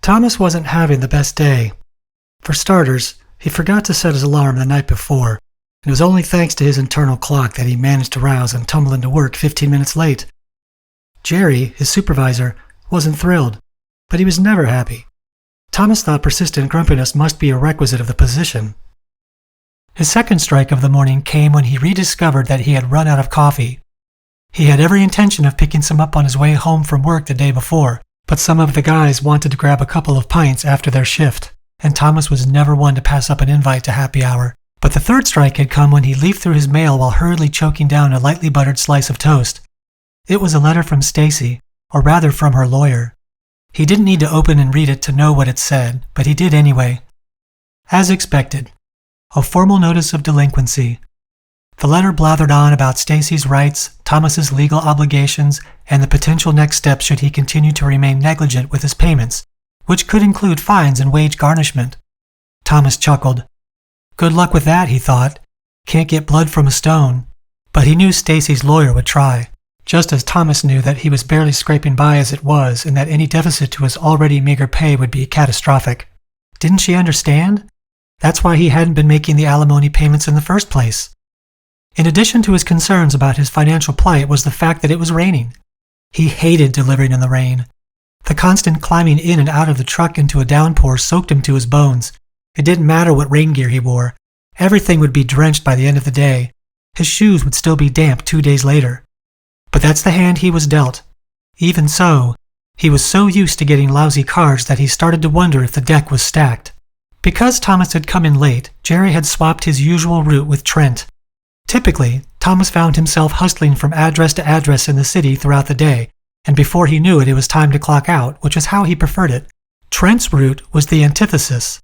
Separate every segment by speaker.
Speaker 1: Thomas wasn't having the best day. For starters, he forgot to set his alarm the night before, and it was only thanks to his internal clock that he managed to rouse and tumble into work 15 minutes late. Jerry, his supervisor, wasn't thrilled, but he was never happy. Thomas thought persistent grumpiness must be a requisite of the position. His second strike of the morning came when he rediscovered that he had run out of coffee. He had every intention of picking some up on his way home from work the day before, but some of the guys wanted to grab a couple of pints after their shift, and Thomas was never one to pass up an invite to happy hour. But the third strike had come when he leafed through his mail while hurriedly choking down a lightly buttered slice of toast. It was a letter from Stacy, or rather from her lawyer. He didn't need to open and read it to know what it said, but he did anyway. As expected, a formal notice of delinquency. The letter blathered on about Stacy's rights, Thomas's legal obligations, and the potential next steps should he continue to remain negligent with his payments, which could include fines and wage garnishment. Thomas chuckled. Good luck with that, he thought. Can't get blood from a stone. But he knew Stacy's lawyer would try, just as Thomas knew that he was barely scraping by as it was and that any deficit to his already meager pay would be catastrophic. Didn't she understand? That's why he hadn't been making the alimony payments in the first place. In addition to his concerns about his financial plight was the fact that it was raining. He hated delivering in the rain. The constant climbing in and out of the truck into a downpour soaked him to his bones. It didn't matter what rain gear he wore. Everything would be drenched by the end of the day. His shoes would still be damp 2 days later. But that's the hand he was dealt. Even so, he was so used to getting lousy cards that he started to wonder if the deck was stacked. Because Thomas had come in late, Jerry had swapped his usual route with Trent. Typically, Thomas found himself hustling from address to address in the city throughout the day, and before he knew it, it was time to clock out, which is how he preferred it. Trent's route was the antithesis.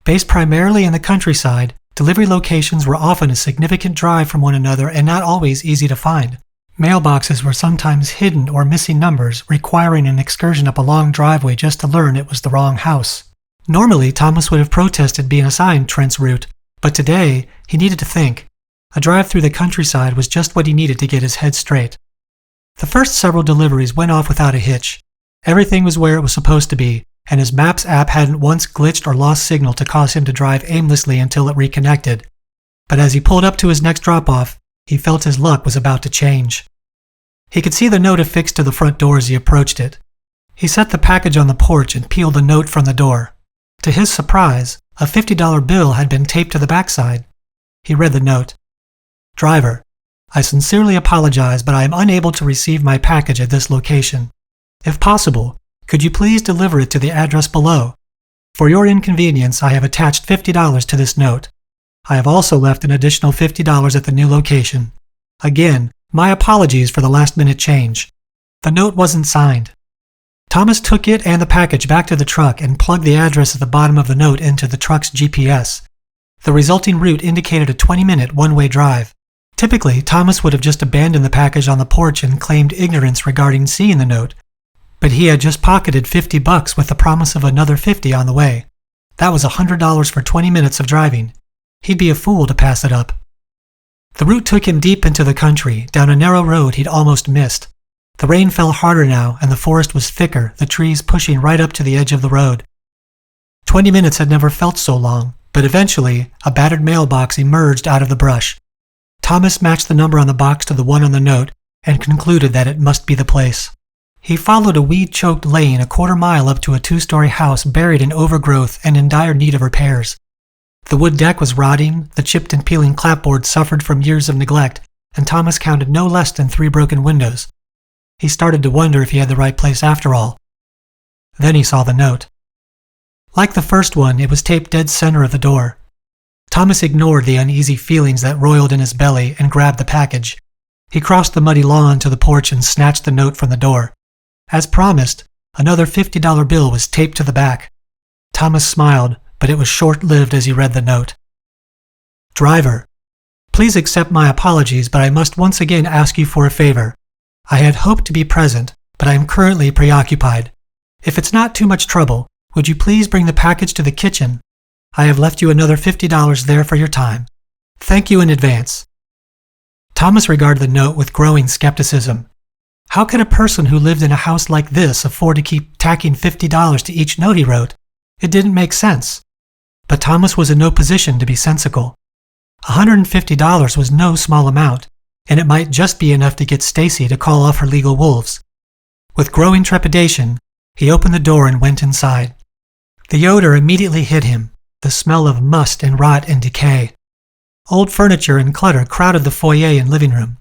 Speaker 1: Based primarily in the countryside, delivery locations were often a significant drive from one another and not always easy to find. Mailboxes were sometimes hidden or missing numbers, requiring an excursion up a long driveway just to learn it was the wrong house. Normally, Thomas would have protested being assigned Trent's route, but today, he needed to think. A drive through the countryside was just what he needed to get his head straight. The first several deliveries went off without a hitch. Everything was where it was supposed to be, and his Maps app hadn't once glitched or lost signal to cause him to drive aimlessly until it reconnected. But as he pulled up to his next drop-off, he felt his luck was about to change. He could see the note affixed to the front door as he approached it. He set the package on the porch and peeled the note from the door. To his surprise, a $50 bill had been taped to the backside. He read the note. Driver, I sincerely apologize, but I am unable to receive my package at this location. If possible, could you please deliver it to the address below? For your inconvenience, I have attached $50 to this note. I have also left an additional $50 at the new location. Again, my apologies for the last-minute change. The note wasn't signed. Thomas took it and the package back to the truck and plugged the address at the bottom of the note into the truck's GPS. The resulting route indicated a 20-minute one-way drive. Typically, Thomas would have just abandoned the package on the porch and claimed ignorance regarding seeing the note. But he had just pocketed $50 with the promise of another $50 on the way. That was $100 for 20 minutes of driving. He'd be a fool to pass it up. The route took him deep into the country, down a narrow road he'd almost missed. The rain fell harder now, and the forest was thicker, the trees pushing right up to the edge of the road. 20 minutes had never felt so long, but eventually, a battered mailbox emerged out of the brush. Thomas matched the number on the box to the one on the note and concluded that it must be the place. He followed a weed-choked lane a quarter mile up to a 2-story house buried in overgrowth and in dire need of repairs. The wood deck was rotting, the chipped and peeling clapboard suffered from years of neglect, and Thomas counted no less than 3 broken windows. He started to wonder if he had the right place after all. Then he saw the note. Like the first one, it was taped dead center of the door. Thomas ignored the uneasy feelings that roiled in his belly and grabbed the package. He crossed the muddy lawn to the porch and snatched the note from the door. As promised, another $50 bill was taped to the back. Thomas smiled, but it was short-lived as he read the note. Driver, please accept my apologies, but I must once again ask you for a favor. I had hoped to be present, but I am currently preoccupied. If it's not too much trouble, would you please bring the package to the kitchen? I have left you another $50 there for your time. Thank you in advance. Thomas regarded the note with growing skepticism. How could a person who lived in a house like this afford to keep tacking $50 to each note he wrote? It didn't make sense. But Thomas was in no position to be sensical. $150 was no small amount, and it might just be enough to get Stacy to call off her legal wolves. With growing trepidation, he opened the door and went inside. The odor immediately hit him, the smell of must and rot and decay. Old furniture and clutter crowded the foyer and living room.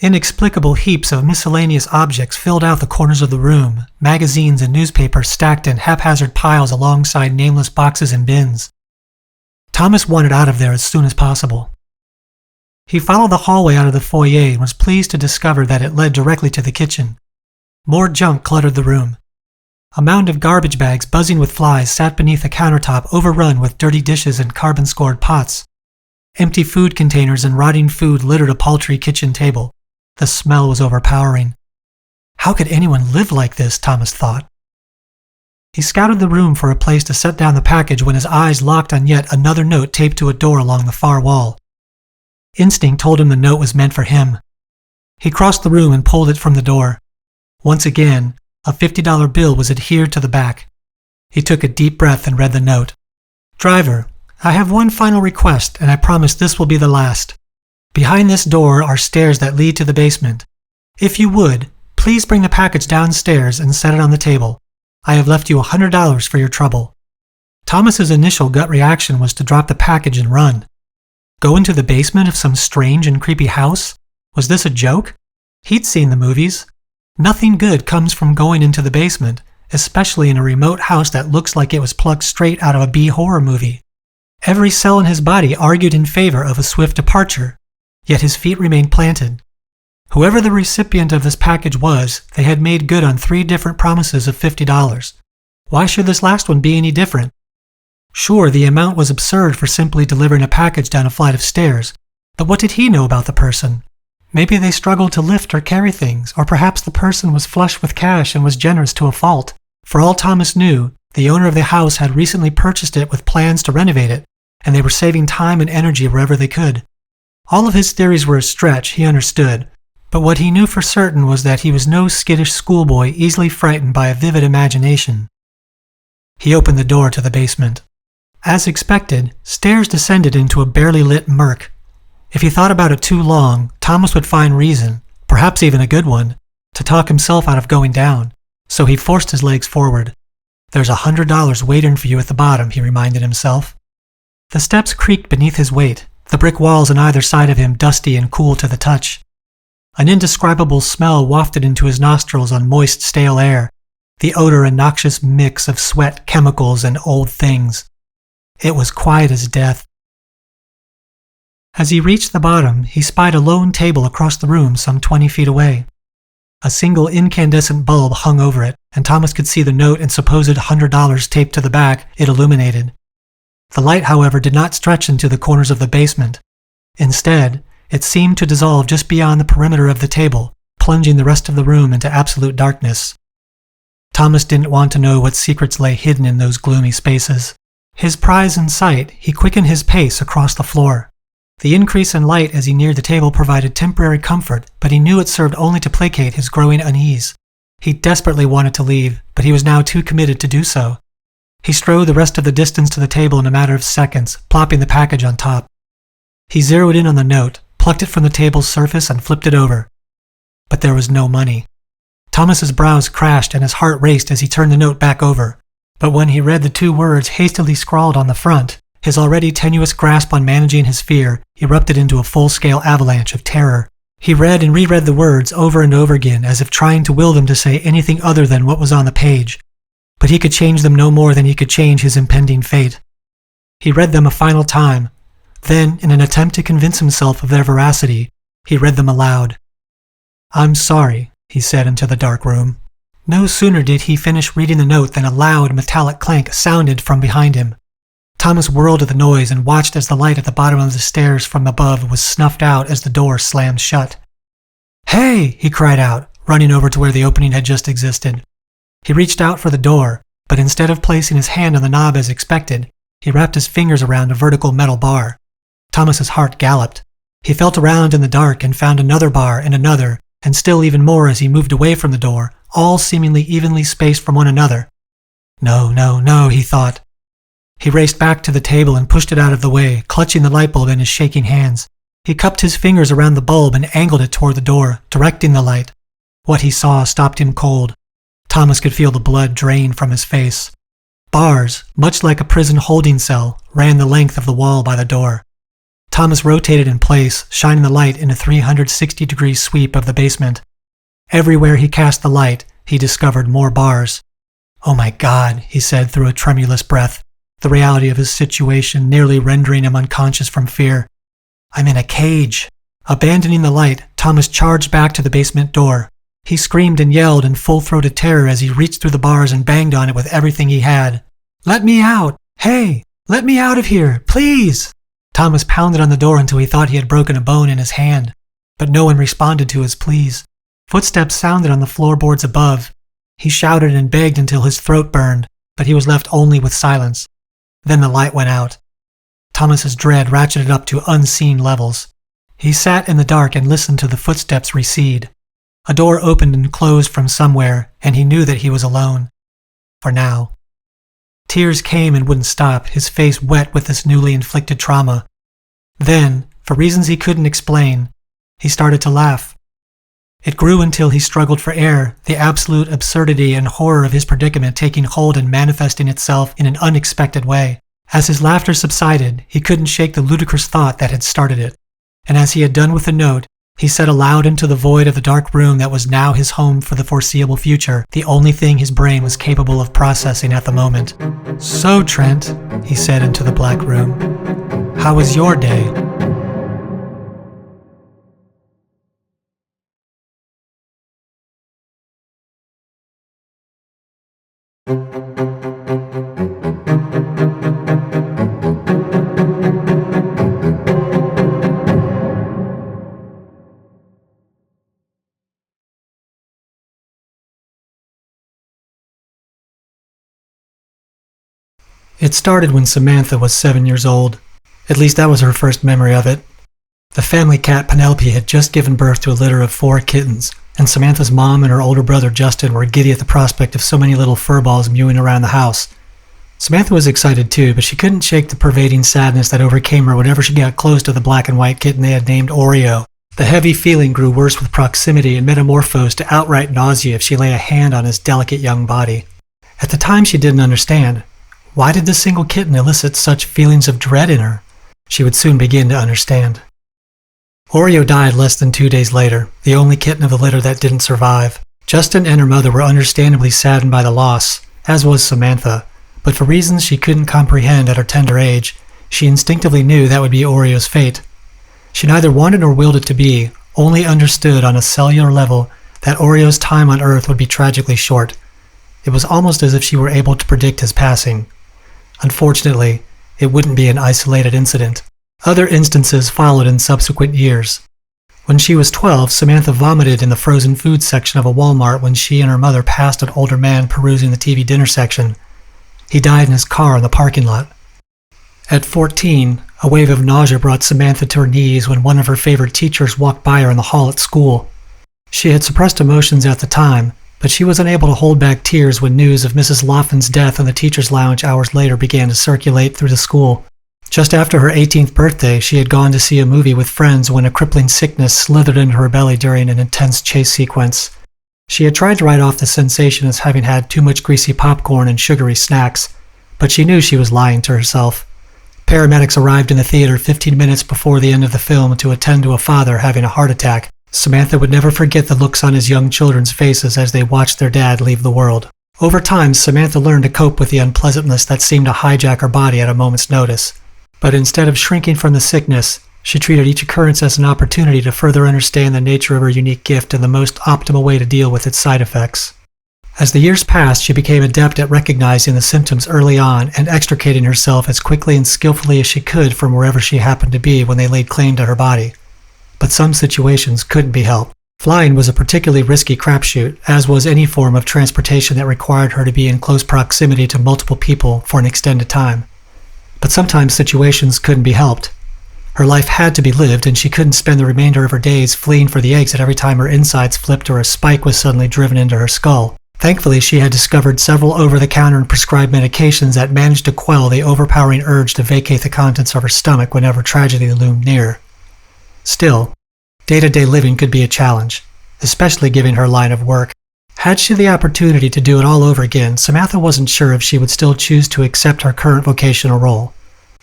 Speaker 1: Inexplicable heaps of miscellaneous objects filled out the corners of the room, magazines and newspapers stacked in haphazard piles alongside nameless boxes and bins. Thomas wanted out of there as soon as possible. He followed the hallway out of the foyer and was pleased to discover that it led directly to the kitchen. More junk cluttered the room. A mound of garbage bags buzzing with flies sat beneath a countertop overrun with dirty dishes and carbon-scored pots. Empty food containers and rotting food littered a paltry kitchen table. The smell was overpowering. How could anyone live like this, Thomas thought. He scouted the room for a place to set down the package when his eyes locked on yet another note taped to a door along the far wall. Instinct told him the note was meant for him. He crossed the room and pulled it from the door. Once again, a $50 bill was adhered to the back. He took a deep breath and read the note. "Driver, I have one final request, and I promise this will be the last. Behind this door are stairs that lead to the basement. If you would, please bring the package downstairs and set it on the table. I have left you $100 for your trouble." Thomas's initial gut reaction was to drop the package and run. Go into the basement of some strange and creepy house? Was this a joke? He'd seen the movies. Nothing good comes from going into the basement, especially in a remote house that looks like it was plucked straight out of a B-horror movie. Every cell in his body argued in favor of a swift departure, yet his feet remained planted. Whoever the recipient of this package was, they had made good on 3 different promises of $50. Why should this last one be any different? Sure, the amount was absurd for simply delivering a package down a flight of stairs, but what did he know about the person? Maybe they struggled to lift or carry things, or perhaps the person was flush with cash and was generous to a fault. For all Thomas knew, the owner of the house had recently purchased it with plans to renovate it, and they were saving time and energy wherever they could. All of his theories were a stretch, he understood, but what he knew for certain was that he was no skittish schoolboy easily frightened by a vivid imagination. He opened the door to the basement. As expected, stairs descended into a barely lit murk. If he thought about it too long, Thomas would find reason, perhaps even a good one, to talk himself out of going down, so he forced his legs forward. "There's $100 waiting for you at the bottom," he reminded himself. The steps creaked beneath his weight, the brick walls on either side of him dusty and cool to the touch. An indescribable smell wafted into his nostrils on moist, stale air, the odor a noxious mix of sweat, chemicals, and old things. It was quiet as death. As he reached the bottom, he spied a lone table across the room some 20 feet away. A single incandescent bulb hung over it, and Thomas could see the note and supposed $100 taped to the back it illuminated. The light, however, did not stretch into the corners of the basement. Instead, it seemed to dissolve just beyond the perimeter of the table, plunging the rest of the room into absolute darkness. Thomas didn't want to know what secrets lay hidden in those gloomy spaces. His prize in sight, he quickened his pace across the floor. The increase in light as he neared the table provided temporary comfort, but he knew it served only to placate his growing unease. He desperately wanted to leave, but he was now too committed to do so. He strode the rest of the distance to the table in a matter of seconds, plopping the package on top. He zeroed in on the note, plucked it from the table's surface, and flipped it over. But there was no money. Thomas's brows crashed and his heart raced as he turned the note back over. But when he read the 2 words hastily scrawled on the front, his already tenuous grasp on managing his fear erupted into a full-scale avalanche of terror. He read and reread the words over and over again as if trying to will them to say anything other than what was on the page. But he could change them no more than he could change his impending fate. He read them a final time. Then, in an attempt to convince himself of their veracity, he read them aloud. "I'm sorry," he said into the dark room. No sooner did he finish reading the note than a loud metallic clank sounded from behind him. Thomas whirled at the noise and watched as the light at the bottom of the stairs from above was snuffed out as the door slammed shut. "Hey!" he cried out, running over to where the opening had just existed. He reached out for the door, but instead of placing his hand on the knob as expected, he wrapped his fingers around a vertical metal bar. Thomas's heart galloped. He felt around in the dark and found another bar and another, and still even more as he moved away from the door, all seemingly evenly spaced from one another. No, no, no, he thought. He raced back to the table and pushed it out of the way, clutching the light bulb in his shaking hands. He cupped his fingers around the bulb and angled it toward the door, directing the light. What he saw stopped him cold. Thomas could feel the blood drain from his face. Bars, much like a prison holding cell, ran the length of the wall by the door. Thomas rotated in place, shining the light in a 360-degree sweep of the basement. Everywhere he cast the light, he discovered more bars. "Oh my God," he said through a tremulous breath, the reality of his situation nearly rendering him unconscious from fear. "I'm in a cage." Abandoning the light, Thomas charged back to the basement door. He screamed and yelled in full-throated terror as he reached through the bars and banged on it with everything he had. "Let me out! Hey, let me out of here, please!" Thomas pounded on the door until he thought he had broken a bone in his hand, but no one responded to his pleas. Footsteps sounded on the floorboards above. He shouted and begged until his throat burned, but he was left only with silence. Then the light went out. Thomas's dread ratcheted up to unseen levels. He sat in the dark and listened to the footsteps recede. A door opened and closed from somewhere, and he knew that he was alone. For now. Tears came and wouldn't stop, his face wet with this newly inflicted trauma. Then, for reasons he couldn't explain, he started to laugh. It grew until he struggled for air, the absolute absurdity and horror of his predicament taking hold and manifesting itself in an unexpected way. As his laughter subsided, he couldn't shake the ludicrous thought that had started it. And as he had done with the note, he said aloud into the void of the dark room that was now his home for the foreseeable future, the only thing his brain was capable of processing at the moment. "So, Trent," he said into the black room, "how was your day?" It started when Samantha was 7 years old. At least that was her first memory of it. The family cat Penelope had just given birth to a litter of 4 kittens, and Samantha's mom and her older brother Justin were giddy at the prospect of so many little furballs mewing around the house. Samantha was excited too, but she couldn't shake the pervading sadness that overcame her whenever she got close to the black and white kitten they had named Oreo. The heavy feeling grew worse with proximity and metamorphosed to outright nausea if she lay a hand on his delicate young body. At the time she didn't understand. Why did this single kitten elicit such feelings of dread in her? She would soon begin to understand. Oreo died less than 2 days later, the only kitten of the litter that didn't survive. Justin and her mother were understandably saddened by the loss, as was Samantha, but for reasons she couldn't comprehend at her tender age, she instinctively knew that would be Oreo's fate. She neither wanted nor willed it to be, only understood on a cellular level that Oreo's time on Earth would be tragically short. It was almost as if she were able to predict his passing. Unfortunately, it wouldn't be an isolated incident. Other instances followed in subsequent years. When she was 12, Samantha vomited in the frozen food section of a Walmart when she and her mother passed an older man perusing the TV dinner section. He died in his car in the parking lot. At 14, a wave of nausea brought Samantha to her knees when one of her favorite teachers walked by her in the hall at school. She had suppressed emotions at the time, but she was unable to hold back tears when news of Mrs. Laughlin's death in the teacher's lounge hours later began to circulate through the school. Just after her 18th birthday, she had gone to see a movie with friends when a crippling sickness slithered into her belly during an intense chase sequence. She had tried to write off the sensation as having had too much greasy popcorn and sugary snacks, but she knew she was lying to herself. Paramedics arrived in the theater 15 minutes before the end of the film to attend to a father having a heart attack. Samantha would never forget the looks on his young children's faces as they watched their dad leave the world. Over time, Samantha learned to cope with the unpleasantness that seemed to hijack her body at a moment's notice. But instead of shrinking from the sickness, she treated each occurrence as an opportunity to further understand the nature of her unique gift and the most optimal way to deal with its side effects. As the years passed, she became adept at recognizing the symptoms early on and extricating herself as quickly and skillfully as she could from wherever she happened to be when they laid claim to her body. But some situations couldn't be helped. Flying was a particularly risky crapshoot, as was any form of transportation that required her to be in close proximity to multiple people for an extended time. But sometimes situations couldn't be helped. Her life had to be lived, and she couldn't spend the remainder of her days fleeing for the exit every time her insides flipped or a spike was suddenly driven into her skull. Thankfully, she had discovered several over-the-counter and prescribed medications that managed to quell the overpowering urge to vacate the contents of her stomach whenever tragedy loomed near. Still, day-to-day living could be a challenge, especially given her line of work. Had she the opportunity to do it all over again, Samantha wasn't sure if she would still choose to accept her current vocational role.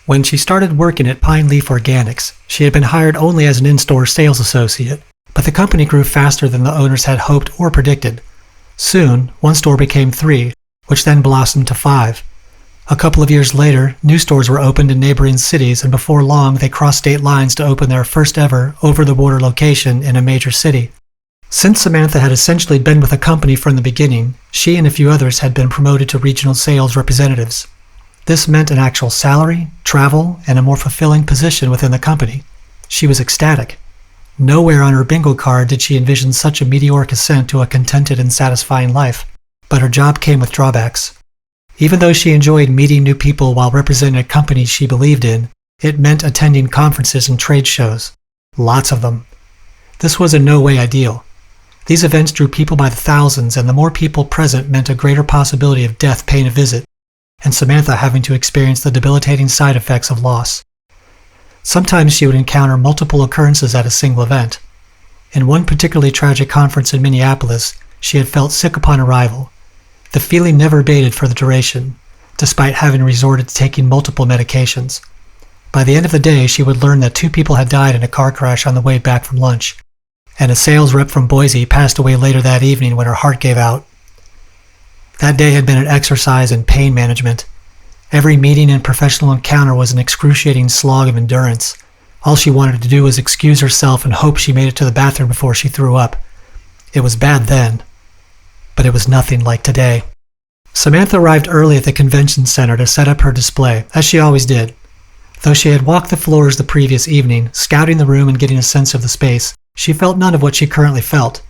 Speaker 1: When she started working at Pine Leaf Organics, she had been hired only as an in-store sales associate, but the company grew faster than the owners had hoped or predicted. Soon, one store became 3, which then blossomed to 5. A couple of years later, new stores were opened in neighboring cities, and before long they crossed state lines to open their first ever over-the-border location in a major city. Since Samantha had essentially been with the company from the beginning, she and a few others had been promoted to regional sales representatives. This meant an actual salary, travel, and a more fulfilling position within the company. She was ecstatic. Nowhere on her bingo card did she envision such a meteoric ascent to a contented and satisfying life. But her job came with drawbacks. Even though she enjoyed meeting new people while representing a company she believed in, it meant attending conferences and trade shows. Lots of them. This was in no way ideal. These events drew people by the thousands, and the more people present meant a greater possibility of death paying a visit, and Samantha having to experience the debilitating side effects of loss. Sometimes she would encounter multiple occurrences at a single event. In one particularly tragic conference in Minneapolis, she had felt sick upon arrival. The feeling never abated for the duration, despite having resorted to taking multiple medications. By the end of the day, she would learn that 2 people had died in a car crash on the way back from lunch, and a sales rep from Boise passed away later that evening when her heart gave out. That day had been an exercise in pain management. Every meeting and professional encounter was an excruciating slog of endurance. All she wanted to do was excuse herself and hope she made it to the bathroom before she threw up. It was bad then, but it was nothing like today. Samantha arrived early at the convention center to set up her display, as she always did. Though she had walked the floors the previous evening, scouting the room and getting a sense of the space, she felt none of what she currently felt.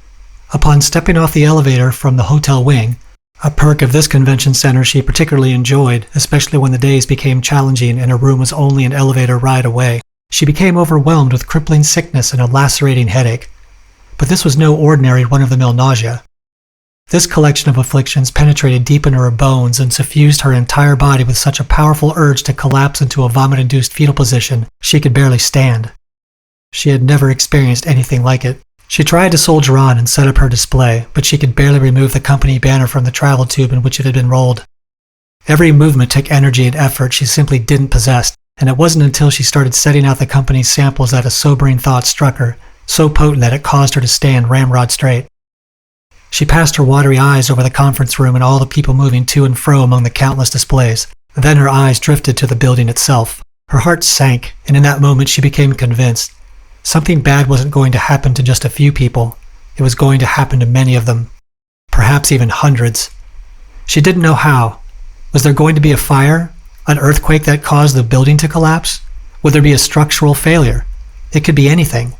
Speaker 1: Upon stepping off the elevator from the hotel wing, a perk of this convention center she particularly enjoyed, especially when the days became challenging and her room was only an elevator ride away, she became overwhelmed with crippling sickness and a lacerating headache. But this was no ordinary run-of-the-mill nausea. This collection of afflictions penetrated deep into her bones and suffused her entire body with such a powerful urge to collapse into a vomit-induced fetal position she could barely stand. She had never experienced anything like it. She tried to soldier on and set up her display, but she could barely remove the company banner from the travel tube in which it had been rolled. Every movement took energy and effort she simply didn't possess, and it wasn't until she started setting out the company's samples that a sobering thought struck her, so potent that it caused her to stand ramrod straight. She passed her watery eyes over the conference room and all the people moving to and fro among the countless displays. Then her eyes drifted to the building itself. Her heart sank, and in that moment she became convinced. Something bad wasn't going to happen to just a few people. It was going to happen to many of them. Perhaps even hundreds. She didn't know how. Was there going to be a fire? An earthquake that caused the building to collapse? Would there be a structural failure? It could be anything.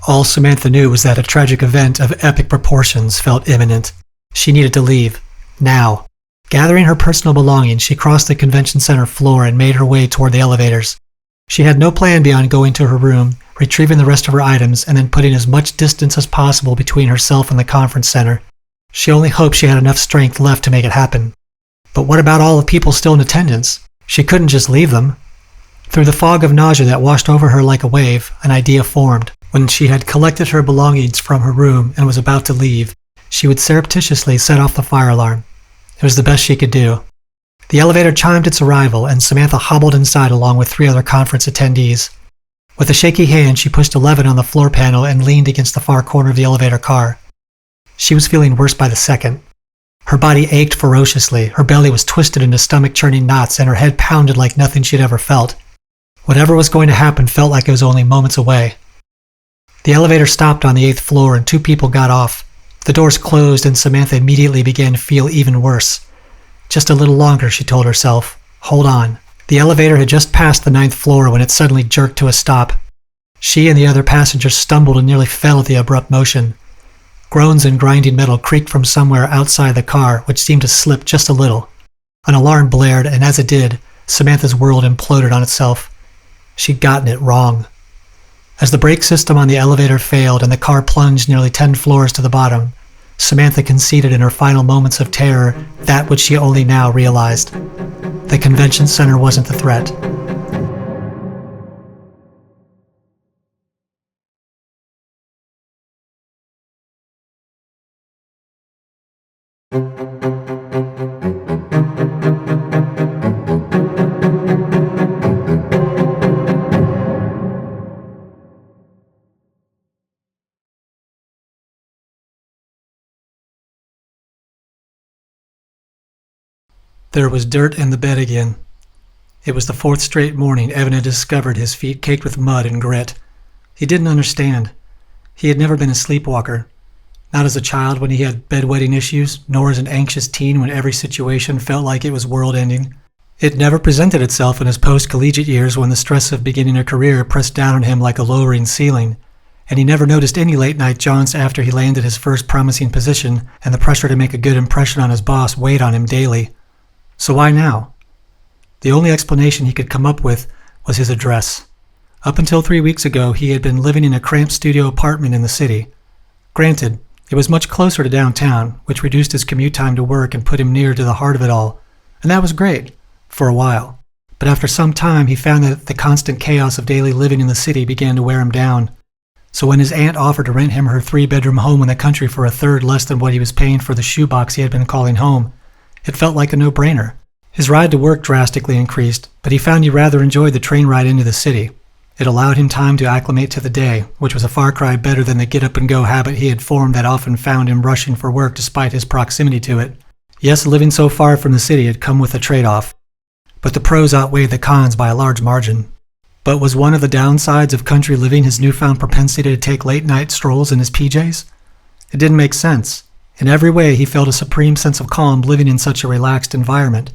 Speaker 1: All Samantha knew was that a tragic event of epic proportions felt imminent. She needed to leave. Now. Gathering her personal belongings, she crossed the convention center floor and made her way toward the elevators. She had no plan beyond going to her room, retrieving the rest of her items, and then putting as much distance as possible between herself and the conference center. She only hoped she had enough strength left to make it happen. But what about all the people still in attendance? She couldn't just leave them. Through the fog of nausea that washed over her like a wave, an idea formed. When she had collected her belongings from her room and was about to leave, she would surreptitiously set off the fire alarm. It was the best she could do. The elevator chimed its arrival, and Samantha hobbled inside along with 3 other conference attendees. With a shaky hand, she pushed 11 on the floor panel and leaned against the far corner of the elevator car. She was feeling worse by the second. Her body ached ferociously, her belly was twisted into stomach-churning knots, and her head pounded like nothing she'd ever felt. Whatever was going to happen felt like it was only moments away. The elevator stopped on the 8th floor, and 2 people got off. The doors closed, and Samantha immediately began to feel even worse. Just a little longer, she told herself. Hold on. The elevator had just passed the 9th floor when it suddenly jerked to a stop. She and the other passengers stumbled and nearly fell at the abrupt motion. Groans and grinding metal creaked from somewhere outside the car, which seemed to slip just a little. An alarm blared, and as it did, Samantha's world imploded on itself. She'd gotten it wrong. As the brake system on the elevator failed and the car plunged nearly 10 floors to the bottom, Samantha conceded in her final moments of terror that which she only now realized. The convention center wasn't the threat. There was dirt in the bed again. It was the fourth straight morning Evan had discovered his feet caked with mud and grit. He didn't understand. He had never been a sleepwalker. Not as a child when he had bedwetting issues, nor as an anxious teen when every situation felt like it was world-ending. It never presented itself in his post-collegiate years when the stress of beginning a career pressed down on him like a lowering ceiling, and he never noticed any late-night jaunts after he landed his first promising position, and the pressure to make a good impression on his boss weighed on him daily. So why now? The only explanation he could come up with was his address. Up until 3 weeks ago, he had been living in a cramped studio apartment in the city. Granted, it was much closer to downtown, which reduced his commute time to work and put him near to the heart of it all, and that was great, for a while. But after some time, he found that the constant chaos of daily living in the city began to wear him down. So when his aunt offered to rent him her 3-bedroom home in the country for a third less than what he was paying for the shoebox he had been calling home, it felt like a no-brainer. His ride to work drastically increased, but he found he rather enjoyed the train ride into the city. It allowed him time to acclimate to the day, which was a far cry better than the get-up-and-go habit he had formed that often found him rushing for work despite his proximity to it. Yes, living so far from the city had come with a trade-off, but the pros outweighed the cons by a large margin. But was one of the downsides of country living his newfound propensity to take late-night strolls in his PJs? It didn't make sense. In every way, he felt a supreme sense of calm living in such a relaxed environment.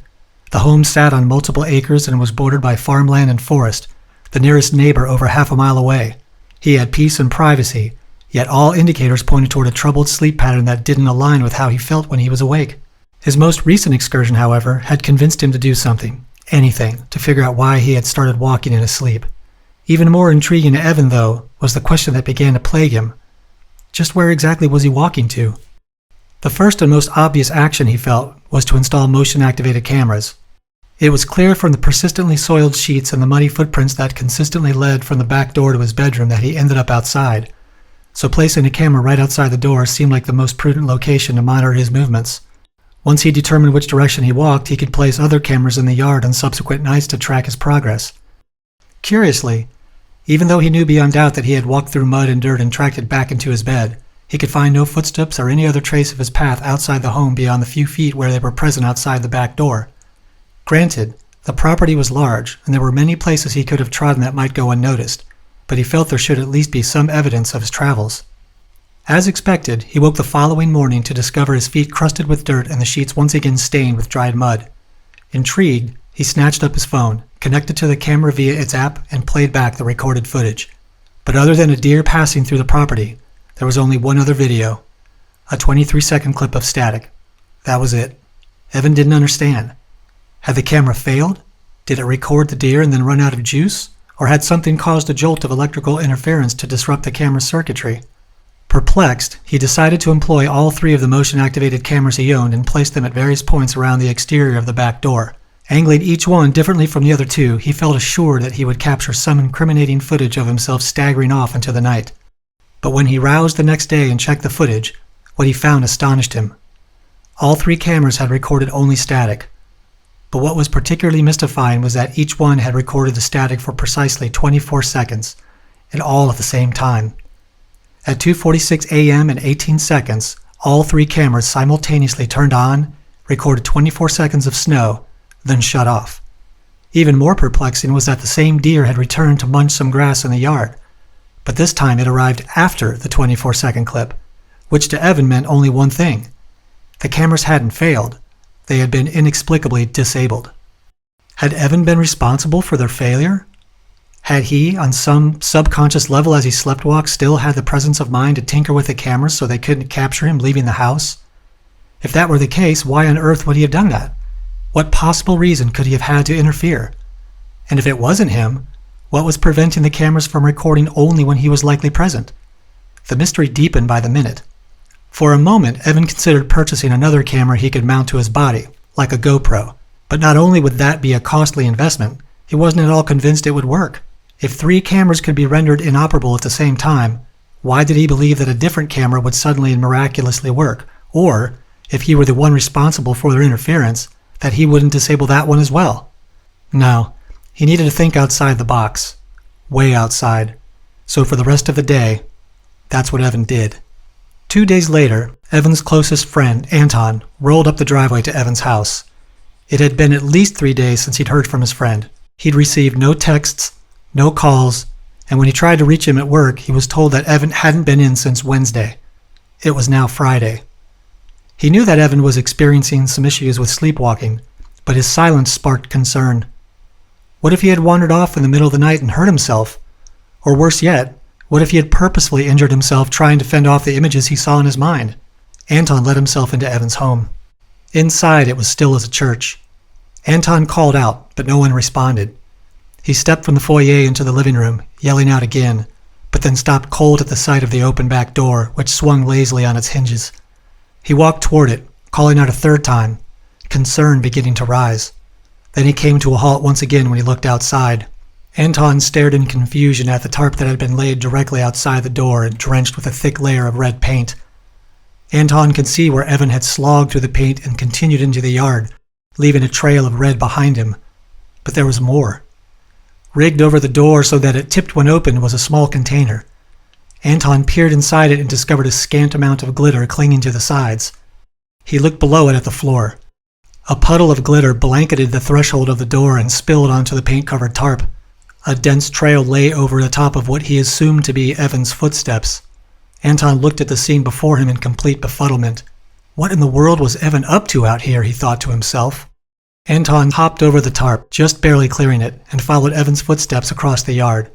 Speaker 1: The home sat on multiple acres and was bordered by farmland and forest, the nearest neighbor over half a mile away. He had peace and privacy, yet all indicators pointed toward a troubled sleep pattern that didn't align with how he felt when he was awake. His most recent excursion, however, had convinced him to do something, anything, to figure out why he had started walking in his sleep. Even more intriguing to Evan, though, was the question that began to plague him. Just where exactly was he walking to? The first and most obvious action he felt was to install motion-activated cameras. It was clear from the persistently soiled sheets and the muddy footprints that consistently led from the back door to his bedroom that he ended up outside, so placing a camera right outside the door seemed like the most prudent location to monitor his movements. Once he determined which direction he walked, he could place other cameras in the yard on subsequent nights to track his progress. Curiously, even though he knew beyond doubt that he had walked through mud and dirt and tracked it back into his bed, he could find no footsteps or any other trace of his path outside the home beyond the few feet where they were present outside the back door. Granted, the property was large, and there were many places he could have trodden that might go unnoticed, but he felt there should at least be some evidence of his travels. As expected, he woke the following morning to discover his feet crusted with dirt and the sheets once again stained with dried mud. Intrigued, he snatched up his phone, connected to the camera via its app, and played back the recorded footage. But other than a deer passing through the property, there was only one other video, a 23-second clip of static. That was it. Evan didn't understand. Had the camera failed? Did it record the deer and then run out of juice? Or had something caused a jolt of electrical interference to disrupt the camera's circuitry? Perplexed, he decided to employ all 3 of the motion-activated cameras he owned and place them at various points around the exterior of the back door. Angling each one differently from the other 2, he felt assured that he would capture some incriminating footage of himself staggering off into the night. But when he roused the next day and checked the footage, what he found astonished him. All 3 cameras had recorded only static. But what was particularly mystifying was that each one had recorded the static for precisely 24 seconds, and all at the same time. At 2:46 a.m. and 18 seconds, all 3 cameras simultaneously turned on, recorded 24 seconds of snow, then shut off. Even more perplexing was that the same deer had returned to munch some grass in the yard, but this time it arrived after the 24-second clip, which to Evan meant only one thing. The cameras hadn't failed. They had been inexplicably disabled. Had Evan been responsible for their failure? Had he, on some subconscious level as he sleptwalked, still had the presence of mind to tinker with the cameras so they couldn't capture him leaving the house? If that were the case, why on earth would he have done that? What possible reason could he have had to interfere? And if it wasn't him, What was preventing the cameras from recording only when he was likely present? The mystery deepened by the minute. For a moment, Evan considered purchasing another camera he could mount to his body, like a GoPro. But not only would that be a costly investment, he wasn't at all convinced it would work. If 3 cameras could be rendered inoperable at the same time, why did he believe that a different camera would suddenly and miraculously work? Or, if he were the one responsible for their interference, that he wouldn't disable that one as well? No, he needed to think outside the box. Way outside. So for the rest of the day, that's what Evan did. 2 days later, Evan's closest friend, Anton, rolled up the driveway to Evan's house. It had been at least 3 days since he'd heard from his friend. He'd received no texts, no calls, and when he tried to reach him at work, he was told that Evan hadn't been in since Wednesday. It was now Friday. He knew that Evan was experiencing some issues with sleepwalking, but his silence sparked concern. What if he had wandered off in the middle of the night and hurt himself? Or worse yet, what if he had purposefully injured himself trying to fend off the images he saw in his mind? Anton let himself into Evan's home. Inside, it was still as a church. Anton called out, but no one responded. He stepped from the foyer into the living room, yelling out again, but then stopped cold at the sight of the open back door, which swung lazily on its hinges. He walked toward it, calling out a third time, concern beginning to rise. Then he came to a halt once again when he looked outside. Anton stared in confusion at the tarp that had been laid directly outside the door and drenched with a thick layer of red paint. Anton could see where Evan had slogged through the paint and continued into the yard, leaving a trail of red behind him. But there was more. Rigged over the door so that it tipped when opened was a small container. Anton peered inside it and discovered a scant amount of glitter clinging to the sides. He looked below it at the floor. A puddle of glitter blanketed the threshold of the door and spilled onto the paint-covered tarp. A dense trail lay over the top of what he assumed to be Evan's footsteps. Anton looked at the scene before him in complete befuddlement. What in the world was Evan up to out here, he thought to himself. Anton hopped over the tarp, just barely clearing it, and followed Evan's footsteps across the yard.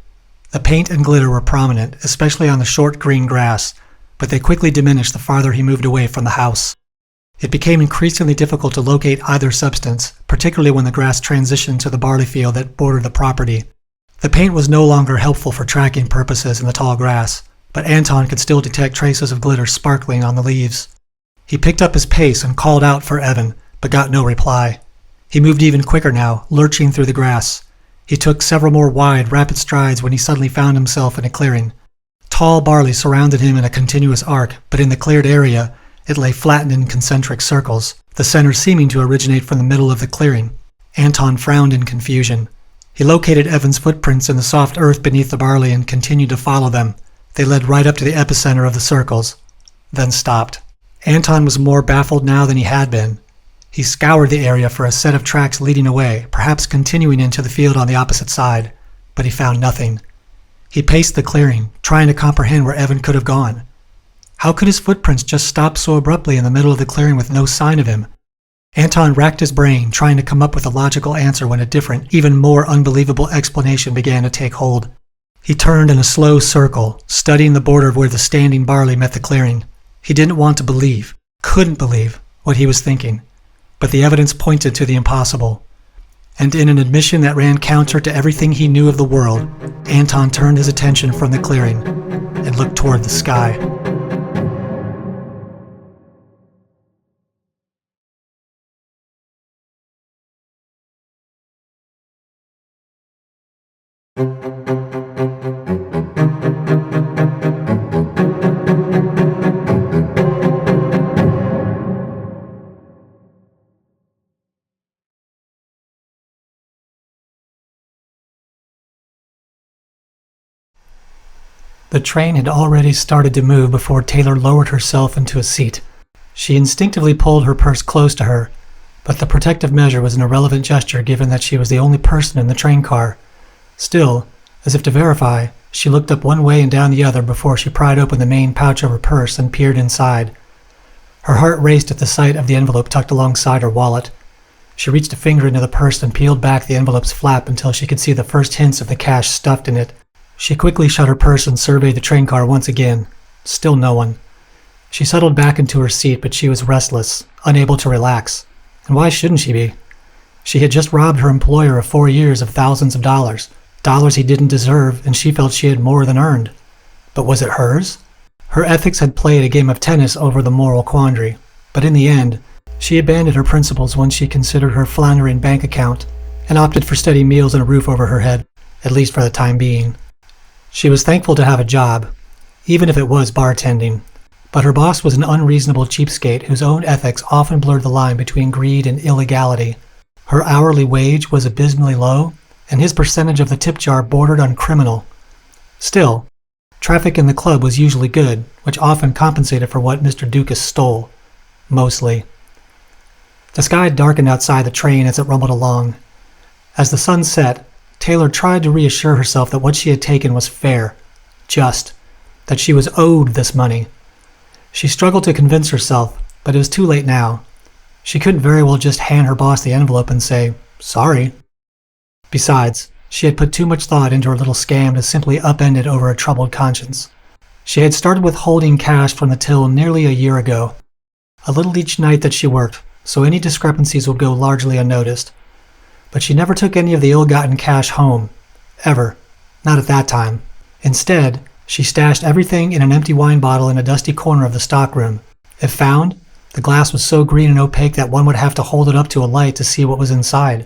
Speaker 1: The paint and glitter were prominent, especially on the short green grass, but they quickly diminished the farther he moved away from the house. It became increasingly difficult to locate either substance, particularly when the grass transitioned to the barley field that bordered the property. The paint was no longer helpful for tracking purposes in the tall grass, but Anton could still detect traces of glitter sparkling on the leaves. He picked up his pace and called out for Evan, but got no reply. He moved even quicker now, lurching through the grass. He took several more wide, rapid strides when he suddenly found himself in a clearing. Tall barley surrounded him in a continuous arc, but in the cleared area, it lay flattened in concentric circles, the center seeming to originate from the middle of the clearing. Anton frowned in confusion. He located Evan's footprints in the soft earth beneath the barley and continued to follow them. They led right up to the epicenter of the circles, then stopped. Anton was more baffled now than he had been. He scoured the area for a set of tracks leading away, perhaps continuing into the field on the opposite side, but he found nothing. He paced the clearing, trying to comprehend where Evan could have gone. How could his footprints just stop so abruptly in the middle of the clearing with no sign of him? Anton racked his brain, trying to come up with a logical answer when a different, even more unbelievable explanation began to take hold. He turned in a slow circle, studying the border of where the standing barley met the clearing. He didn't want to believe, couldn't believe, what he was thinking. But the evidence pointed to the impossible. And in an admission that ran counter to everything he knew of the world, Anton turned his attention from the clearing and looked toward the sky. The train had already started to move before Taylor lowered herself into a seat. She instinctively pulled her purse close to her, but the protective measure was an irrelevant gesture given that she was the only person in the train car. Still, as if to verify, she looked up one way and down the other before she pried open the main pouch of her purse and peered inside. Her heart raced at the sight of the envelope tucked alongside her wallet. She reached a finger into the purse and peeled back the envelope's flap until she could see the first hints of the cash stuffed in it. She quickly shut her purse and surveyed the train car once again. Still no one. She settled back into her seat, but she was restless, unable to relax. And why shouldn't she be? She had just robbed her employer of 4 years of thousands of dollars. Dollars he didn't deserve, and she felt she had more than earned. But was it hers? Her ethics had played a game of tennis over the moral quandary, but in the end, she abandoned her principles once she considered her floundering bank account and opted for steady meals and a roof over her head, at least for the time being. She was thankful to have a job, even if it was bartending, but her boss was an unreasonable cheapskate whose own ethics often blurred the line between greed and illegality. Her hourly wage was abysmally low, and his percentage of the tip jar bordered on criminal. Still, traffic in the club was usually good, which often compensated for what Mr. Dukas stole. Mostly. The sky darkened outside the train as it rumbled along. As the sun set, Taylor tried to reassure herself that what she had taken was fair, just, that she was owed this money. She struggled to convince herself, but it was too late now. She couldn't very well just hand her boss the envelope and say, "Sorry." Besides, she had put too much thought into her little scam to simply upend it over a troubled conscience. She had started withholding cash from the till nearly a year ago, a little each night that she worked, so any discrepancies would go largely unnoticed. But she never took any of the ill-gotten cash home. Ever. Not at that time. Instead, she stashed everything in an empty wine bottle in a dusty corner of the stockroom. If found, the glass was so green and opaque that one would have to hold it up to a light to see what was inside.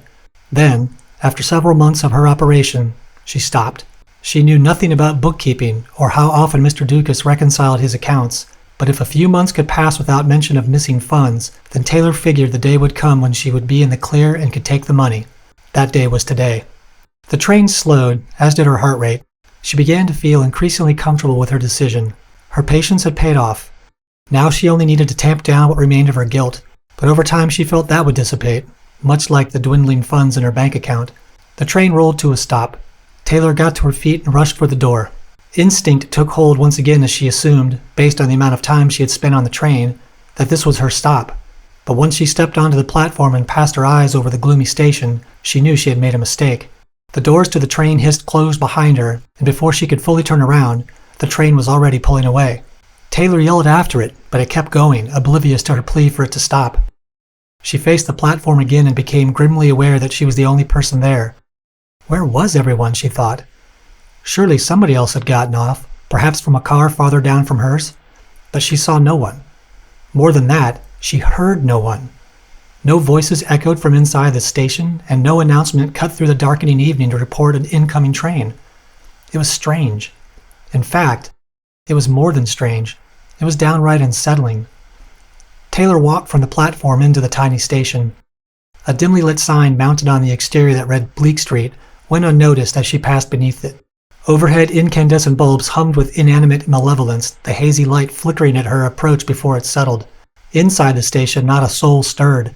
Speaker 1: Then, after several months of her operation, she stopped. She knew nothing about bookkeeping or how often Mr. Dukas reconciled his accounts, but if a few months could pass without mention of missing funds, then Taylor figured the day would come when she would be in the clear and could take the money. That day was today. The train slowed, as did her heart rate. She began to feel increasingly comfortable with her decision. Her patience had paid off. Now she only needed to tamp down what remained of her guilt, but over time she felt that would dissipate, much like the dwindling funds in her bank account. The train rolled to a stop. Taylor got to her feet and rushed for the door. Instinct took hold once again as she assumed, based on the amount of time she had spent on the train, that this was her stop. But once she stepped onto the platform and passed her eyes over the gloomy station, she knew she had made a mistake. The doors to the train hissed closed behind her, and before she could fully turn around, the train was already pulling away. Taylor yelled after it, but it kept going, oblivious to her plea for it to stop. She faced the platform again and became grimly aware that she was the only person there. Where was everyone, she thought? Surely somebody else had gotten off, perhaps from a car farther down from hers, but she saw no one. More than that, she heard no one. No voices echoed from inside the station, and no announcement cut through the darkening evening to report an incoming train. It was strange. In fact, it was more than strange. It was downright unsettling. Taylor walked from the platform into the tiny station. A dimly lit sign mounted on the exterior that read Bleak Street went unnoticed as she passed beneath it. Overhead incandescent bulbs hummed with inanimate malevolence, the hazy light flickering at her approach before it settled. Inside the station, not a soul stirred.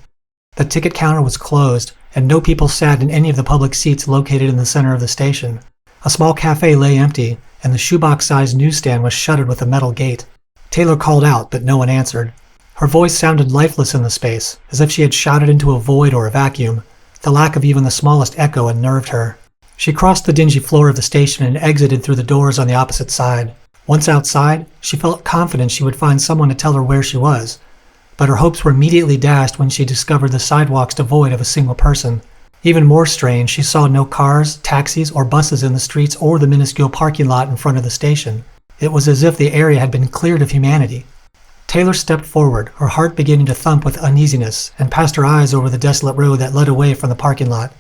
Speaker 1: The ticket counter was closed, and no people sat in any of the public seats located in the center of the station. A small cafe lay empty, and the shoebox-sized newsstand was shuttered with a metal gate. Taylor called out, but no one answered. Her voice sounded lifeless in the space, as if she had shouted into a void or a vacuum. The lack of even the smallest echo unnerved her. She crossed the dingy floor of the station and exited through the doors on the opposite side. Once outside, she felt confident she would find someone to tell her where she was. But her hopes were immediately dashed when she discovered the sidewalks devoid of a single person. Even more strange, she saw no cars, taxis, or buses in the streets or the minuscule parking lot in front of the station. It was as if the area had been cleared of humanity. Taylor stepped forward, her heart beginning to thump with uneasiness, and passed her eyes over the desolate road that led away from the parking lot.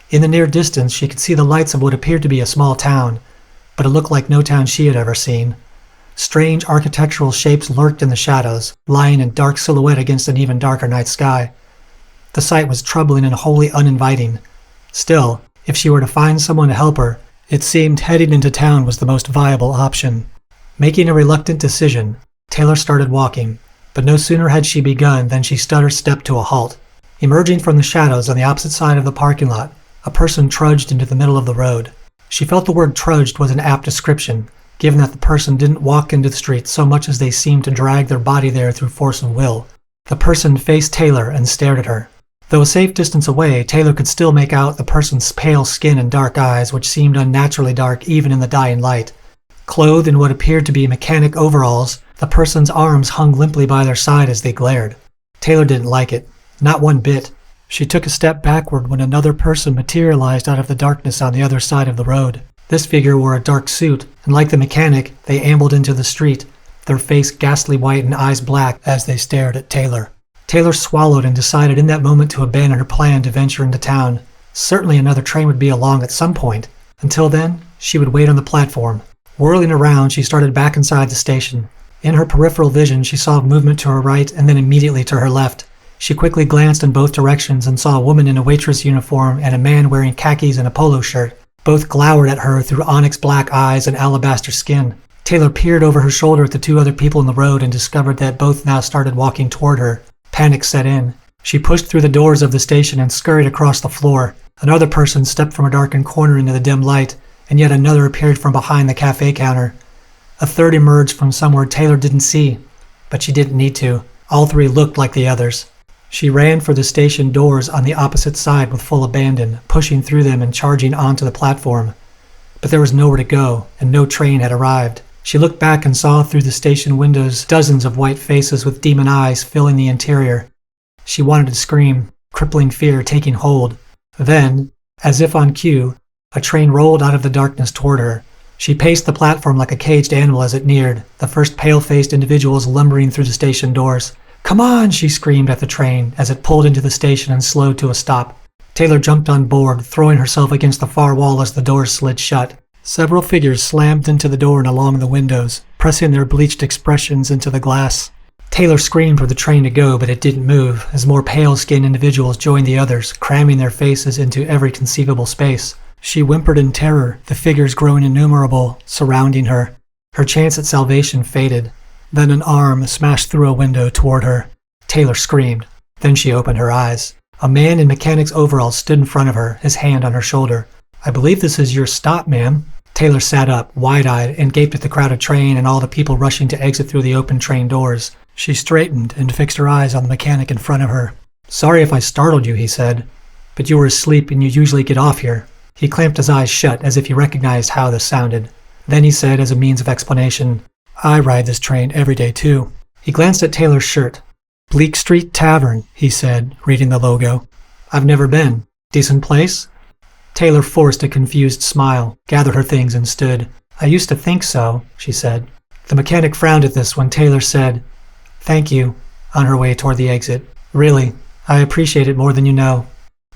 Speaker 1: In the near distance, she could see the lights of what appeared to be a small town, but it looked like no town she had ever seen. Strange architectural shapes lurked in the shadows, lying in dark silhouette against an even darker night sky. The sight was troubling and wholly uninviting. Still, if she were to find someone to help her, it seemed heading into town was the most viable option. Making a reluctant decision, Taylor started walking, but no sooner had she begun than she stood her step to a halt. Emerging from the shadows on the opposite side of the parking lot, a person trudged into the middle of the road. She felt the word trudged was an apt description, given that the person didn't walk into the street so much as they seemed to drag their body there through force of will. The person faced Taylor and stared at her. Though a safe distance away, Taylor could still make out the person's pale skin and dark eyes, which seemed unnaturally dark even in the dying light. Clothed in what appeared to be mechanic overalls, the person's arms hung limply by their side as they glared. Taylor didn't like it. Not one bit. She took a step backward when another person materialized out of the darkness on the other side of the road. This figure wore a dark suit, and like the mechanic, they ambled into the street, their face ghastly white and eyes black as they stared at Taylor. Taylor swallowed and decided in that moment to abandon her plan to venture into town. Certainly another train would be along at some point. Until then, she would wait on the platform. Whirling around, she started back inside the station. In her peripheral vision, she saw movement to her right and then immediately to her left. She quickly glanced in both directions and saw a woman in a waitress uniform and a man wearing khakis and a polo shirt. Both glowered at her through onyx black eyes and alabaster skin. Taylor peered over her shoulder at the two other people in the road and discovered that both now started walking toward her. Panic set in. She pushed through the doors of the station and scurried across the floor. Another person stepped from a darkened corner into the dim light, and yet another appeared from behind the cafe counter. A third emerged from somewhere Taylor didn't see, but she didn't need to. All three looked like the others. She ran for the station doors on the opposite side with full abandon, pushing through them and charging onto the platform. But there was nowhere to go, and no train had arrived. She looked back and saw through the station windows dozens of white faces with demon eyes filling the interior. She wanted to scream, crippling fear taking hold. Then, as if on cue, a train rolled out of the darkness toward her. She paced the platform like a caged animal as it neared, the first pale-faced individuals lumbering through the station doors. "Come on!" she screamed at the train as it pulled into the station and slowed to a stop. Taylor jumped on board, throwing herself against the far wall as the doors slid shut. Several figures slammed into the door and along the windows, pressing their bleached expressions into the glass. Taylor screamed for the train to go, but it didn't move, as more pale-skinned individuals joined the others, cramming their faces into every conceivable space. She whimpered in terror, the figures growing innumerable, surrounding her. Her chance at salvation faded. Then an arm smashed through a window toward her. Taylor screamed. Then she opened her eyes. A man in mechanic's overalls stood in front of her, his hand on her shoulder. "I believe this is your stop, ma'am." Taylor sat up, wide-eyed, and gaped at the crowded train and all the people rushing to exit through the open train doors. She straightened and fixed her eyes on the mechanic in front of her. "Sorry if I startled you," he said, "but you were asleep and you usually get off here." He clamped his eyes shut as if he recognized how this sounded. Then he said as a means of explanation, "I ride this train every day too." He glanced at Taylor's shirt. "Bleak Street Tavern," he said, reading the logo. "I've never been. Decent place?" Taylor forced a confused smile, gathered her things and stood. "I used to think so," she said. The mechanic frowned at this when Taylor said, "Thank you," on her way toward the exit. "Really, I appreciate it more than you know."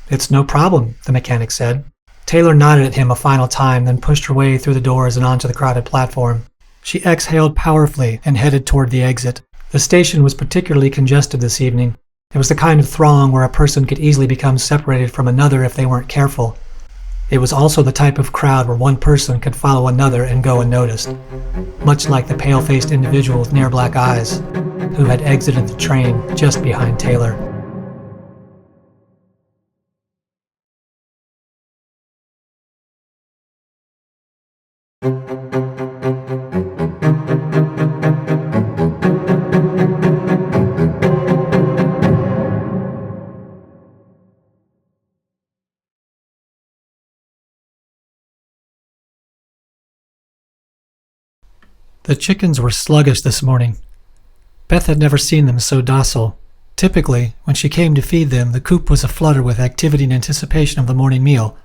Speaker 1: "It's no problem," the mechanic said. Taylor nodded at him a final time, then pushed her way through the doors and onto the crowded platform. She exhaled powerfully and headed toward the exit. The station was particularly congested this evening. It was the kind of throng where a person could easily become separated from another if they weren't careful. It was also the type of crowd where one person could follow another and go unnoticed, much like the pale-faced individual with near black eyes, who had exited the train just behind Taylor. The chickens were sluggish this morning. Beth had never seen them so docile. Typically, when she came to feed them, the coop was aflutter with activity and anticipation of the morning meal,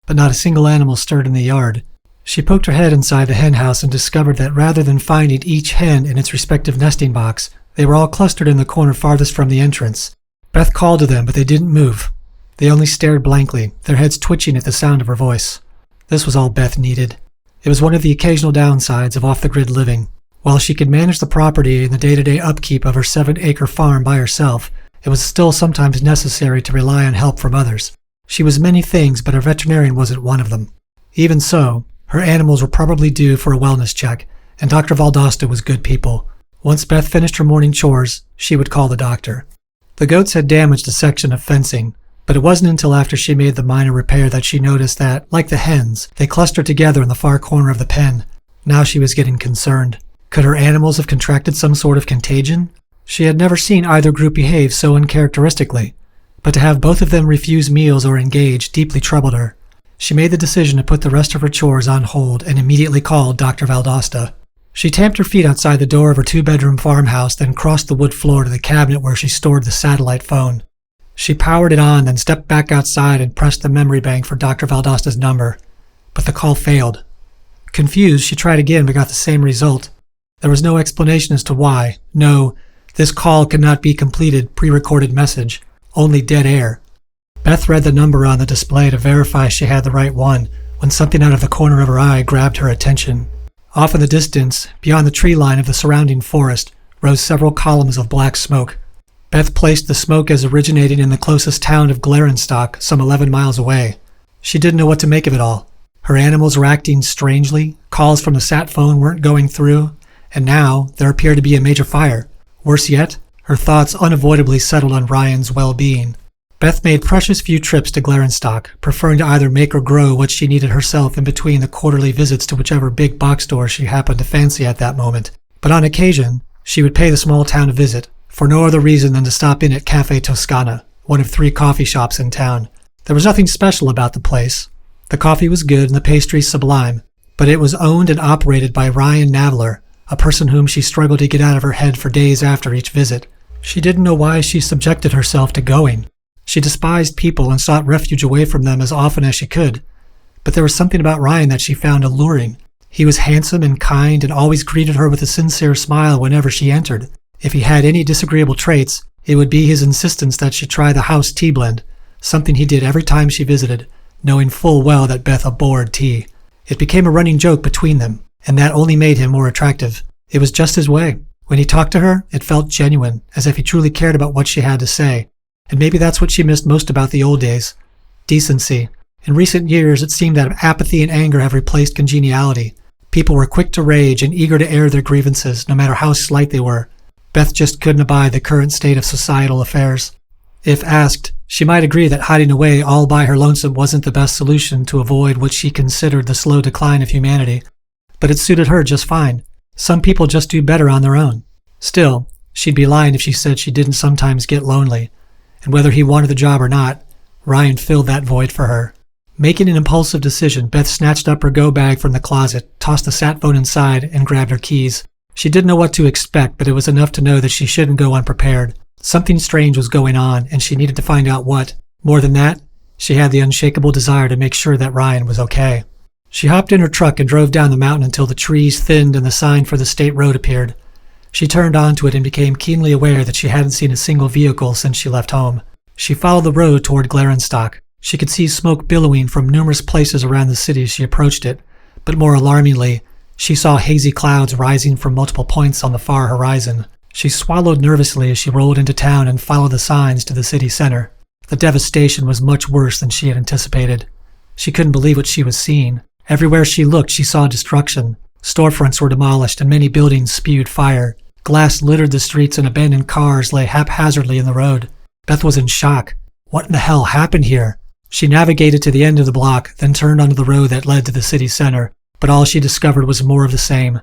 Speaker 1: but not a single animal stirred in the yard. She poked her head inside the hen house and discovered that rather than finding each hen in its respective nesting box, they were all clustered in the corner farthest from the entrance. Beth called to them, but they didn't move. They only stared blankly, their heads twitching at the sound of her voice. This was all Beth needed. It was one of the occasional downsides of off-the-grid living. While she could manage the property and the day-to-day upkeep of her 7-acre farm by herself, it was still sometimes necessary to rely on help from others. She was many things, but a veterinarian wasn't one of them. Even so, her animals were probably due for a wellness check, and Dr. Valdosta was good people. Once Beth finished her morning chores, she would call the doctor. The goats had damaged a section of fencing, but it wasn't until after she made the minor repair that she noticed that, like the hens, they clustered together in the far corner of the pen. Now she was getting concerned. Could her animals have contracted some sort of contagion? She had never seen either group behave so uncharacteristically, but to have both of them refuse meals or engage deeply troubled her. She made the decision to put the rest of her chores on hold and immediately called Dr. Valdosta. She tamped her feet outside the door of her 2-bedroom farmhouse, then crossed the wood floor to the cabinet where she stored the satellite phone. She powered it on, then stepped back outside and pressed the memory bank for Dr. Valdosta's number. But the call failed. Confused, she tried again but got the same result. There was no explanation as to why. No, this call cannot be completed, pre-recorded message. Only dead air. Beth read the number on the display to verify she had the right one, when something out of the corner of her eye grabbed her attention. Off in the distance, beyond the tree line of the surrounding forest, rose several columns of black smoke. Beth placed the smoke as originating in the closest town of Glarenstock, some 11 miles away. She didn't know what to make of it all. Her animals were acting strangely, calls from the sat phone weren't going through, and now there appeared to be a major fire. Worse yet, her thoughts unavoidably settled on Ryan's well-being. Beth made precious few trips to Glarenstock, preferring to either make or grow what she needed herself in between the quarterly visits to whichever big box store she happened to fancy at that moment. But on occasion, she would pay the small town a visit, for no other reason than to stop in at Cafe Toscana, one of 3 coffee shops in town. There was nothing special about the place. The coffee was good and the pastries sublime, but it was owned and operated by Ryan Navler, a person whom she struggled to get out of her head for days after each visit. She didn't know why she subjected herself to going. She despised people and sought refuge away from them as often as she could. But there was something about Ryan that she found alluring. He was handsome and kind and always greeted her with a sincere smile whenever she entered. If he had any disagreeable traits, it would be his insistence that she try the house tea blend, something he did every time she visited, knowing full well that Beth abhorred tea. It became a running joke between them, and that only made him more attractive. It was just his way. When he talked to her, it felt genuine, as if he truly cared about what she had to say. And maybe that's what she missed most about the old days. Decency. In recent years, it seemed that apathy and anger have replaced congeniality. People were quick to rage and eager to air their grievances, no matter how slight they were. Beth just couldn't abide the current state of societal affairs. If asked, she might agree that hiding away all by her lonesome wasn't the best solution to avoid what she considered the slow decline of humanity. But it suited her just fine. Some people just do better on their own. Still, she'd be lying if she said she didn't sometimes get lonely. And whether he wanted the job or not, Ryan filled that void for her. Making an impulsive decision, Beth snatched up her go bag from the closet, tossed the sat phone inside, and grabbed her keys. She didn't know what to expect, but it was enough to know that she shouldn't go unprepared. Something strange was going on, and she needed to find out what. More than that, she had the unshakable desire to make sure that Ryan was okay. She hopped in her truck and drove down the mountain until the trees thinned and the sign for the state road appeared. She turned onto it and became keenly aware that she hadn't seen a single vehicle since she left home. She followed the road toward Glarenstock. She could see smoke billowing from numerous places around the city as she approached it, but more alarmingly, she saw hazy clouds rising from multiple points on the far horizon. She swallowed nervously as she rolled into town and followed the signs to the city center. The devastation was much worse than she had anticipated. She couldn't believe what she was seeing. Everywhere she looked, she saw destruction. Storefronts were demolished and many buildings spewed fire. Glass littered the streets and abandoned cars lay haphazardly in the road. Beth was in shock. What in the hell happened here? She navigated to the end of the block, then turned onto the road that led to the city center, but all she discovered was more of the same.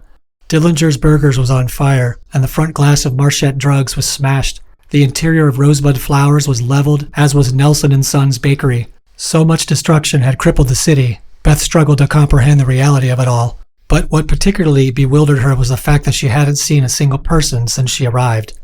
Speaker 1: Dillinger's Burgers was on fire, and the front glass of Marchette Drugs was smashed. The interior of Rosebud Flowers was leveled, as was Nelson & Sons Bakery. So much destruction had crippled the city. Beth struggled to comprehend the reality of it all. But what particularly bewildered her was the fact that she hadn't seen a single person since she arrived.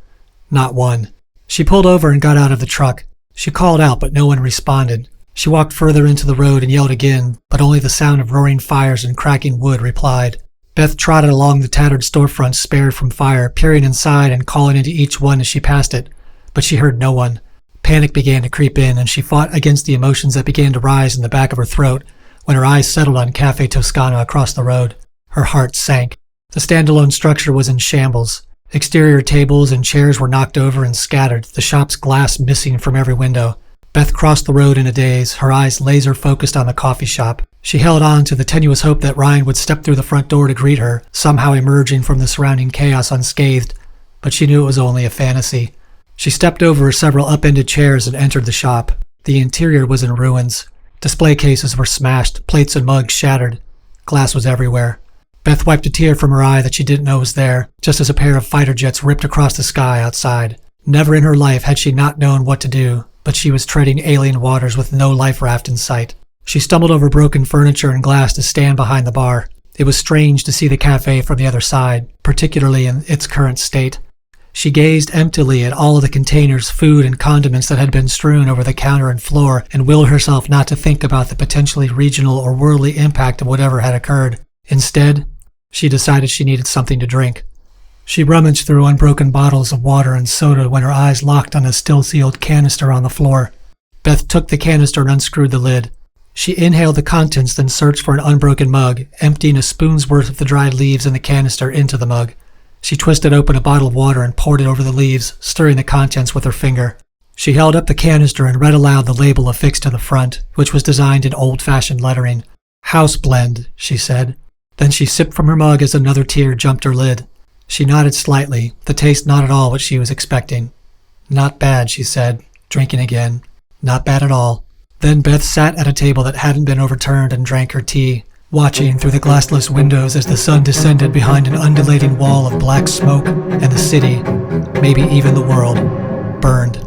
Speaker 1: Not one. She pulled over and got out of the truck. She called out, but no one responded. She walked further into the road and yelled again, but only the sound of roaring fires and cracking wood replied. Beth trotted along the tattered storefront spared from fire, peering inside and calling into each one as she passed it, but she heard no one. Panic began to creep in, and she fought against the emotions that began to rise in the back of her throat when her eyes settled on Cafe Toscana across the road. Her heart sank. The standalone structure was in shambles. Exterior tables and chairs were knocked over and scattered, the shop's glass missing from every window. Beth crossed the road in a daze, her eyes laser-focused on the coffee shop. She held on to the tenuous hope that Ryan would step through the front door to greet her, somehow emerging from the surrounding chaos unscathed, but she knew it was only a fantasy. She stepped over several upended chairs and entered the shop. The interior was in ruins. Display cases were smashed, plates and mugs shattered. Glass was everywhere. Beth wiped a tear from her eye that she didn't know was there, just as a pair of fighter jets ripped across the sky outside. Never in her life had she not known what to do, but she was treading alien waters with no life raft in sight. She stumbled over broken furniture and glass to stand behind the bar. It was strange to see the cafe from the other side, particularly in its current state. She gazed emptily at all of the containers, food, and condiments that had been strewn over the counter and floor, and willed herself not to think about the potentially regional or worldly impact of whatever had occurred. Instead, she decided she needed something to drink. She rummaged through unbroken bottles of water and soda when her eyes locked on a still-sealed canister on the floor. Beth took the canister and unscrewed the lid. She inhaled the contents, then searched for an unbroken mug, emptying a spoon's worth of the dried leaves in the canister into the mug. She twisted open a bottle of water and poured it over the leaves, stirring the contents with her finger. She held up the canister and read aloud the label affixed to the front, which was designed in old-fashioned lettering. "House Blend," she said. Then she sipped from her mug as another tear jumped her lid. She nodded slightly, the taste not at all what she was expecting. "Not bad," she said, drinking again. "Not bad at all." Then Beth sat at a table that hadn't been overturned and drank her tea, watching through the glassless windows as the sun descended behind an undulating wall of black smoke, and the city, maybe even the world, burned.